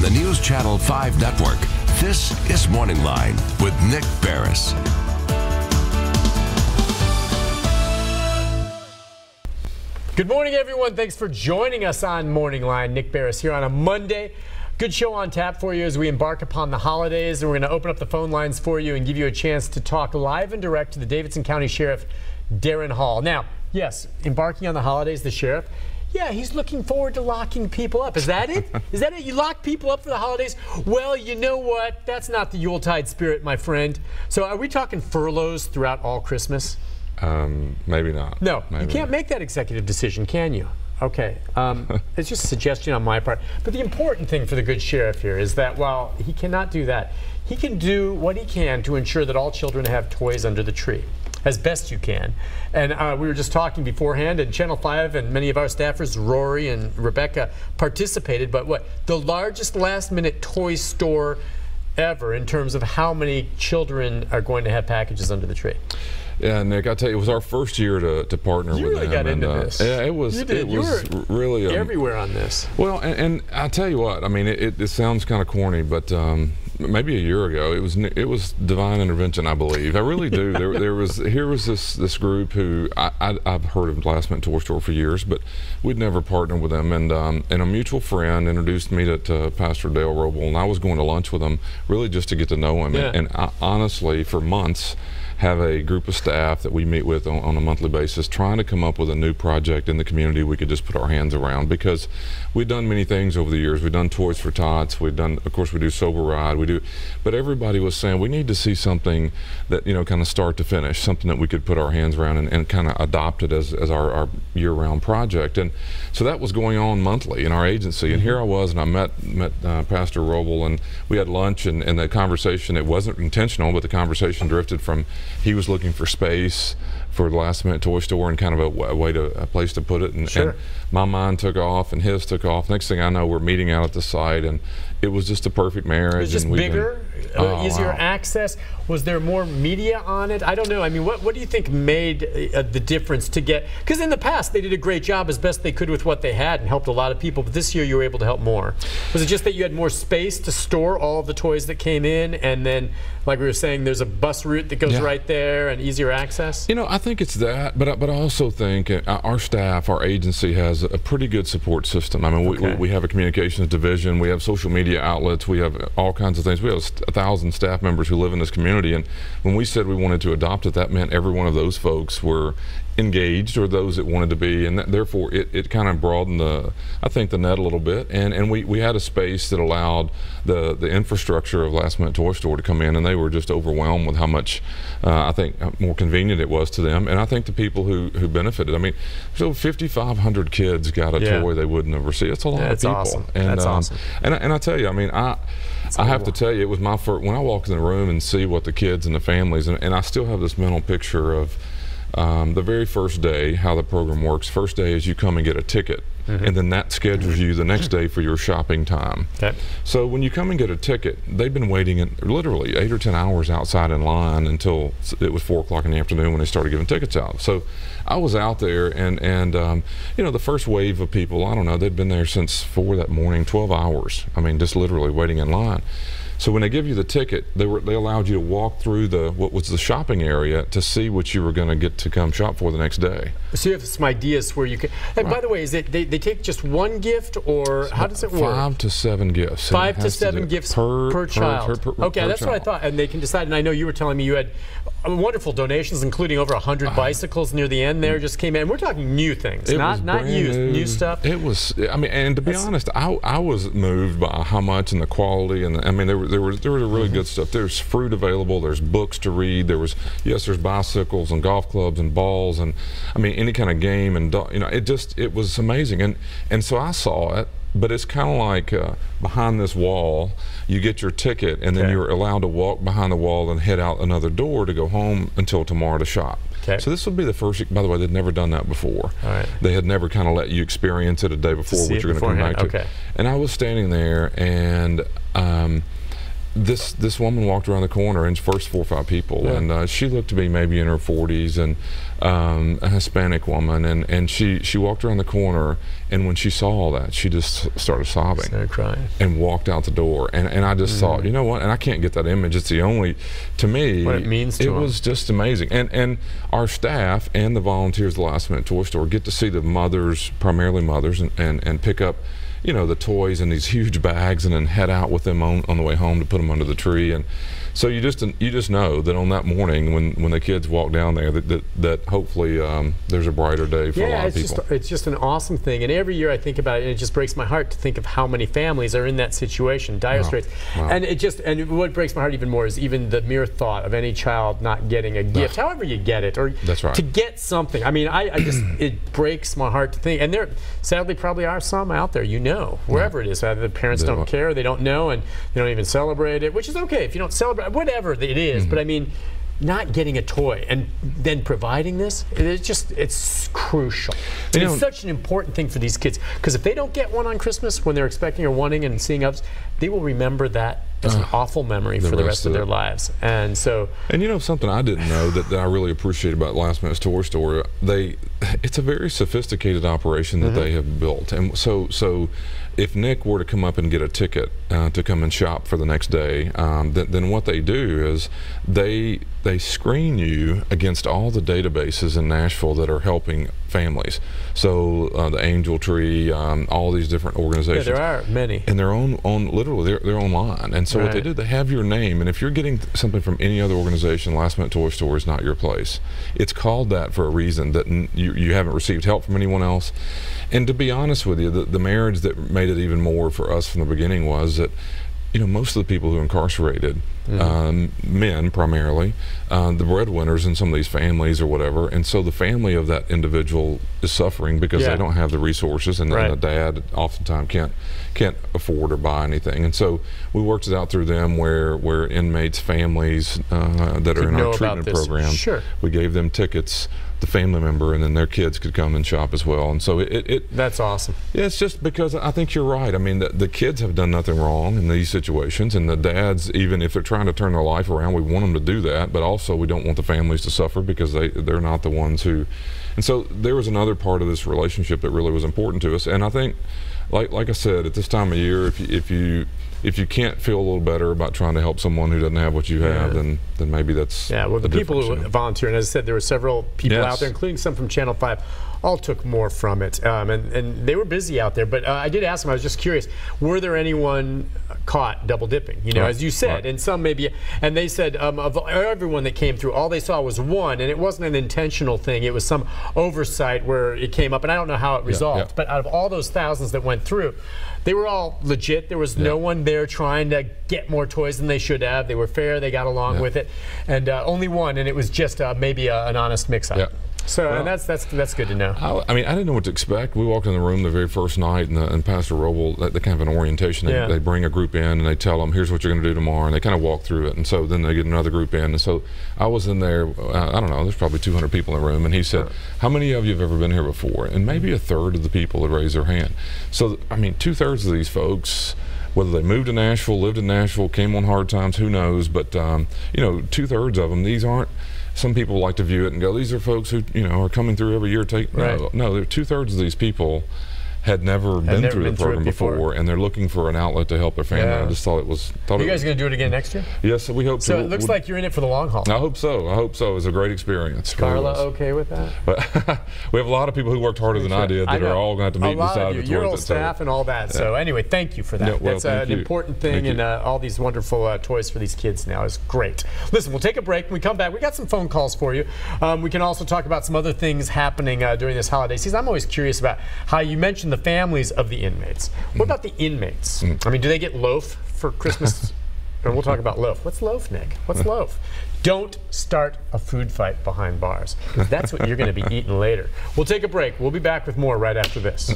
the News Channel 5 network, this is Morning Line with Nick Beres. Good morning, everyone. Thanks for joining us on Morning Line. Nick Beres here on a Monday. Good show on tap for you as we embark upon the holidays, and we're going to open up the phone lines for you and give you a chance to talk live and direct to the Davidson County Sheriff, Daron Hall. Now, yes, embarking on the holidays, the sheriff, yeah, he's looking forward to locking people up. Is that it? Is that it? You lock people up for the holidays? Well, you know what? That's not the Yuletide spirit, my friend. So are we talking furloughs throughout all Christmas? Maybe not. No, maybe you can't make that executive decision, can you? Okay, it's just a suggestion on my part. But the important thing for the good sheriff here is that while he cannot do that, he can do what he can to ensure that all children have toys under the tree, as best you can. And we were just talking beforehand, and Channel 5 and many of our staffers, Rory and Rebecca, participated. But what, the largest last-minute toy store ever in terms of how many children are going to have packages under the tree. Yeah, Nick, I tell you, it was our first year to partner with them. You really got into this. Yeah, it was. You were really everywhere on this. Well, and I tell you what, I mean, it sounds kind of corny, but maybe a year ago, it was divine intervention, I believe. I really do. Here was this group who I've heard of Last Minute Toy Store for years, but we'd never partnered with them. And a mutual friend introduced me to Pastor Dale Roble, and I was going to lunch with him, really just to get to know him. Yeah. And I, honestly, for months, have a group of staff that we meet with on a monthly basis, trying to come up with a new project in the community we could just put our hands around, because we've done many things over the years. We've done Toys for Tots, we've done, of course, we do Sober Ride, but everybody was saying we need to see something that, you know, kind of start to finish, something that we could put our hands around and kind of adopt it as our year-round project. And so that was going on monthly in our agency. And here I was, and I met Pastor Roble, and we had lunch, and the conversation, it wasn't intentional, but the conversation drifted from, he was looking for space for the Last Minute Toy Store and kind of a place to put it, and, sure. and my mind took off and his took off. Next thing I know, we're meeting out at the site, and it was just a perfect marriage. It was just bigger, easier access. Was there more media on it? I don't know. I mean, what do you think made the difference to get, because in the past they did a great job as best they could with what they had and helped a lot of people, but this year you were able to help more. Was it just that you had more space to store all of the toys that came in, and then, like we were saying, there's a bus route that goes right there and easier access? You know, I think it's that, but I also think our staff, our agency has a pretty good support system. I mean, we have a communications division, we have social media outlets, we have all kinds of things. We have 1,000 staff members who live in this community, and when we said we wanted to adopt it, that meant every one of those folks were engaged, or those that wanted to be, and therefore it kind of broadened I think the net a little bit, and we had a space that allowed the infrastructure of Last Minute Toy Store to come in, and they were just overwhelmed with how much I think more convenient it was to them, and I think the people who benefited. I mean, so 5,500 kids got a toy they wouldn't have received. It's a lot of people. Awesome. And, that's awesome. And I tell you, I mean, I have to tell you, it was my first, when I walked in the room and see what the kids and the families, and I still have this mental picture of the very first day, how the program works. First day is you come and get a ticket, and then that schedules you the next day for your shopping time. So when you come and get a ticket, they've been waiting literally 8 or 10 hours outside in line until it was 4 o'clock in the afternoon when they started giving tickets out. So I was out there, and you know, the first wave of people, I don't know, they'd been there since 4 that morning, 12 hours. I mean, just literally waiting in line. So when they give you the ticket, they allowed you to walk through what was the shopping area to see what you were going to get to come shop for the next day. So you have some ideas where you can. And by the way, is it they take just one gift, or how does it work? 5 to 7 gifts. 5 to 7 gifts per child. Okay, that's what I thought. And they can decide. And I know you were telling me you had wonderful donations, including over 100 bicycles near the end there just came in. We're talking new things, not used, new stuff. It was. I mean, and to be honest, I was moved by how much and the quality, and I mean, there was really good stuff. There's fruit available. There's books to read. There's bicycles and golf clubs and balls, and I mean any kind of game, and you know, it was amazing. And so I saw it, but it's kind of like behind this wall, you get your ticket, and then you're allowed to walk behind the wall and head out another door to go home until tomorrow to shop. So this would be the first, by the way, they'd never done that before. They had never kind of let you experience it a day before, what you're going to come back to. And I was standing there, and this woman walked around the corner, and first 4 or 5 people, and she looked to be maybe in her 40s, and a Hispanic woman, and she walked around the corner, and when she saw all that, she just started sobbing. Started crying. And walked out the door. And I just thought, you know what, and I can't get that image. It's the only, to me, what it means to it them. was just amazing. And our staff and the volunteers at the Last Minute Toy Store get to see the mothers, primarily mothers, and pick up, you know, the toys in these huge bags and then head out with them on the way home to put them under the tree. And so you just know that on that morning when the kids walk down there that hopefully there's a brighter day for a lot of people. It's just an awesome thing, and every year I think about it, and it just breaks my heart to think of how many families are in that situation, dire straits. Wow. And what breaks my heart even more is even the mere thought of any child not getting a gift, however you get it, or That's right. to get something. I mean, I just it breaks my heart to think, and there sadly probably are some out there, you know, wherever it is, either the parents don't care, they don't know, and they don't even celebrate it, which is okay if you don't celebrate whatever it is, but I mean, not getting a toy and then providing this, it's crucial. It's such an important thing for these kids, because if they don't get one on Christmas when they're expecting or wanting and seeing others, they will remember that as an awful memory for the rest of their lives. And so, and you know something I didn't know that I really appreciate about Last Minute Toy Store, it's a very sophisticated operation that they have built. And so if Nick were to come up and get a ticket to come and shop for the next day, then what they do is they screen you against all the databases in Nashville that are helping families. So the Angel Tree, all these different organizations. Yeah, there are many. And they're literally they're online. And so what they do, they have your name, and if you're getting something from any other organization, Last Minute Toy Store is not your place. It's called that for a reason, that you haven't received help from anyone else. And to be honest with you, the marriage that made it even more for us from the beginning was that, you know, most of the people who are incarcerated, men primarily, the breadwinners in some of these families or whatever, and so the family of that individual is suffering because they don't have the resources, and the dad oftentimes can't afford or buy anything. And so we worked it out through them where inmates' families that are in our treatment program, we gave them tickets, the family member, and then their kids could come and shop as well. And so that's awesome. Yeah, it's just because I think you're right. I mean, the kids have done nothing wrong in these situations, and the dads, even if they're trying to turn their life around, we want them to do that, but also we don't want the families to suffer because they're not the ones who. And so there was another part of this relationship that really was important to us. And I think, like I said, at this time of year, if you can't feel a little better about trying to help someone who doesn't have what you have, then maybe that's well, the people who volunteer, and as I said, there were several people out there, including some from Channel 5, all took more from it, and they were busy out there. But I did ask them, I was just curious, were there anyone caught double dipping, you know, as you said, and some maybe, and they said of everyone that came through, all they saw was one, and it wasn't an intentional thing, it was some oversight where it came up, and I don't know how it resolved, but out of all those thousands that went through, they were all legit. There was no one there trying to get more toys than they should have. They were fair, they got along with it, and only one, and it was just maybe an honest mix-up. So and that's good to know. I mean, I didn't know what to expect. We walked in the room the very first night, and Pastor Roble, they kind of an orientation. They bring a group in, and they tell them, here's what you're going to do tomorrow, and they kind of walk through it. And so then they get another group in. And so I was in there, I don't know, there's probably 200 people in the room, and he said, how many of you have ever been here before? And maybe a third of the people had raised their hand. So, I mean, 2/3 of these folks, whether they moved to Nashville, lived in Nashville, came on hard times, who knows, but you know, 2/3 of them, these aren't, some people like to view it and go, these are folks who, you know, are coming through every year. No, 2/3 of these people had never been through the program before, and they're looking for an outlet to help their family. I just thought it was. Are you guys going to do it again next year? Yes, we hope so. So it looks like you're in it for the long haul. I hope so. I hope so. It was a great experience. Carla, okay with that? But we have a lot of people who worked harder than I did that are all going to have to meet beside me. Your old staff and all that. So anyway, thank you for that. That's an important thing, and all these wonderful toys for these kids now is great. Listen, we'll take a break. When we come back, we got some phone calls for you. We can also talk about some other things happening during this holiday season. I'm always curious about how you mentioned the families of the inmates. What about the inmates? I mean, do they get loaf for Christmas? And we'll talk about loaf. What's loaf, Nick? What's loaf? Don't start a food fight behind bars, because that's what you're going to be eating later. We'll take a break. We'll be back with more right after this.